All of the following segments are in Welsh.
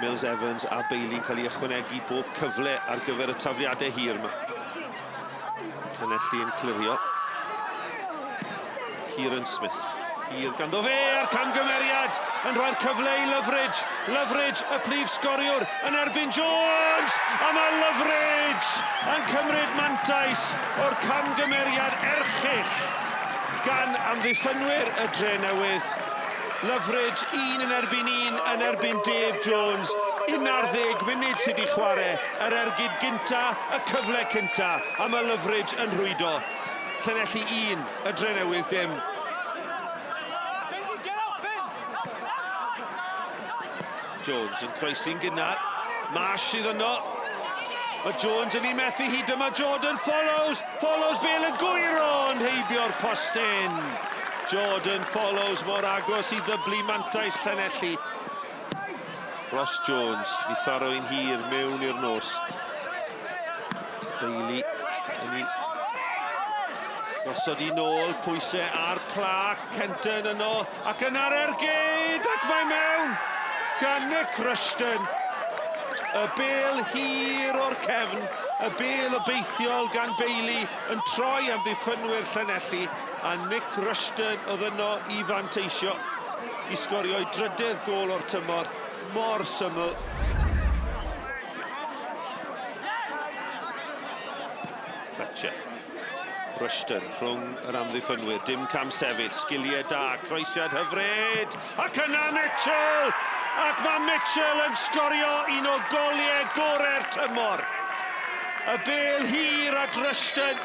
Mills Evans a Bailey'n cael ei ychwanegu bob cyfle ar gyfer y tafliadau hir yma. Llanelli yn clirio. Kieran Smith. Hir ganddo fe a'r camgymeriad yn rhoi'r cyfle i Lyfridge. Lyfridge, y prif sgoriwr, yn erbyn Jones. A mae Lyfridge yn cymryd mantais o'r camgymeriad erchyll gan amddiffynwyr y Drenewydd. Lyfridge, un yn erbyn Dave Jones. 11 munud sydd wedi chwarae, yr ergyd gynta, y cyfle cynta, a mae Lyfridge yn rhwydo. Llanelli 1, y Drenewydd dim. Jones yn croesi'n gynnar. Marsh sydd yno. Mae Jones yn ei methu hyd yma. Jordan follows Bale yn gwyro yn heibio'r postyn. Jordan follows mor agos i ddyblu mantais Llanelli. Ross Jones, i tharo un hir mewn i'r nos. Bailey yn ei gosod i nôl, pwysau ar Clark, Kenton yno, ac yna'r ergyd, ac mae mewn gan Nick Rushton. Y bêl hir o'r cefn, y bêl obeithiol gan Bailey yn troi am ddiffynwyr Llanelli, a Nick Rushton oedd yno i fanteisio i sgorio'i drydydd gôl o'r tymor, mor syml. Fletcher. Rushton rhwng yr amddiffynwyr, dim cam sefyll, sgiliau da, croesiad hyfryd, ac yna Mitchell! Ac mae Mitchell yn sgorio un o goliau gorau'r tymor. Y bêl hir at Rushton.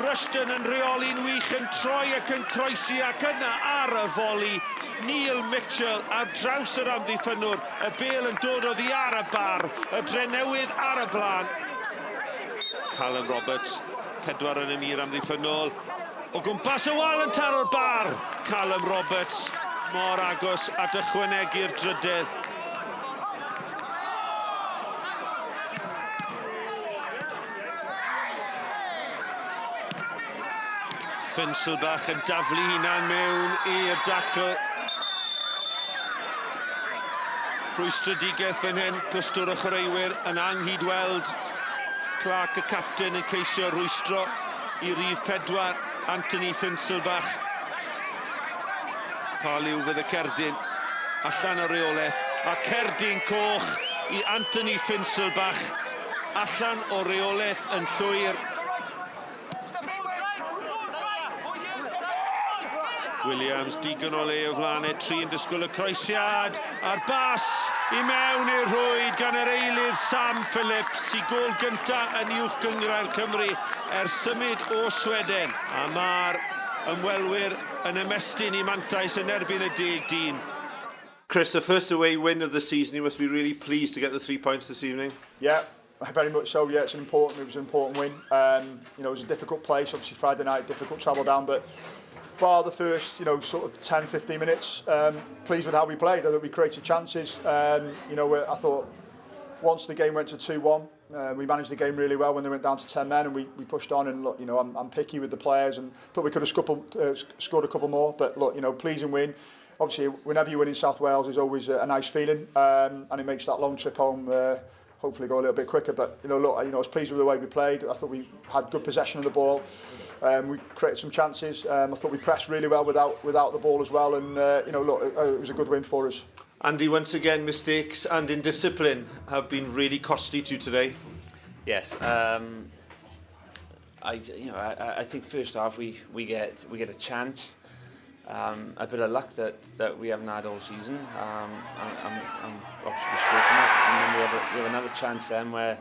Rushton yn reoli'n wych, yn troi ac yn croesi, ac yna ar y foli. Neil Mitchell ar draws yr amddiffynwr. Y bêl yn dod oddi ar y bar. Y Drenewydd ar y blaen. Callum Roberts, 4 yn y mir amddiffynol. O gwmpas y wal yn taro'r bar. Callum Roberts. Mor agos at ychwanegu'r drydydd. Finselbach yn daflu hunan mewn i'r dacl. Rwystredigaeth fan hyn, clwstwr y chwaraewyr yn anghydweld. Clark y capten yn ceisio rwystro i rif 4, Anthony Finselbach. Paliw fydd y cerdyn allan o reolaeth, a cerdyn coch i Anthony Finselbach allan o reolaeth yn llwyr. Williams digon o le o flanau, 3 yn disgwyl y croesiad a'r bas i mewn i'r rhwyd gan yr eilydd Sam Phillips i gôl gynta yn Uwch Gynghrair Cymru ers symud o Sweden, a mae'r ymwelwyr yn ymestyn i mantais yn erbyn y 10-10. Chris, the first away win of the season, you must be really pleased to get the 3 points this evening. Yeah, very much so. Yeah, it was an important win. You know, it was a difficult place, obviously Friday night, difficult travel down, but bar the first, you know, sort of 10-15 minutes, pleased with how we played. I thought we created chances. You know, I thought once the game went to 2-1, we managed the game really well when they went down to 10 men, and we pushed on. And look, you know, I'm picky with the players, and thought we could have scored a couple more. But look, you know, pleasing win. Obviously, whenever you win in South Wales, is always a nice feeling, and it makes that long trip home hopefully go a little bit quicker. But you know, look, I was pleased with the way we played. I thought we had good possession of the ball. We created some chances. I thought we pressed really well without the ball as well. And you know, look, it was a good win for us. Andy, once again, mistakes and indiscipline have been really costly to you today. Yes, I think first half we get a chance, a bit of luck that we haven't had all season. I'm obviously we scored from it, and then we have another chance then where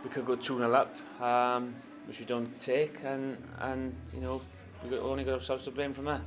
we could go 2-0 up, which we don't take, and you know we only got ourselves to blame from that.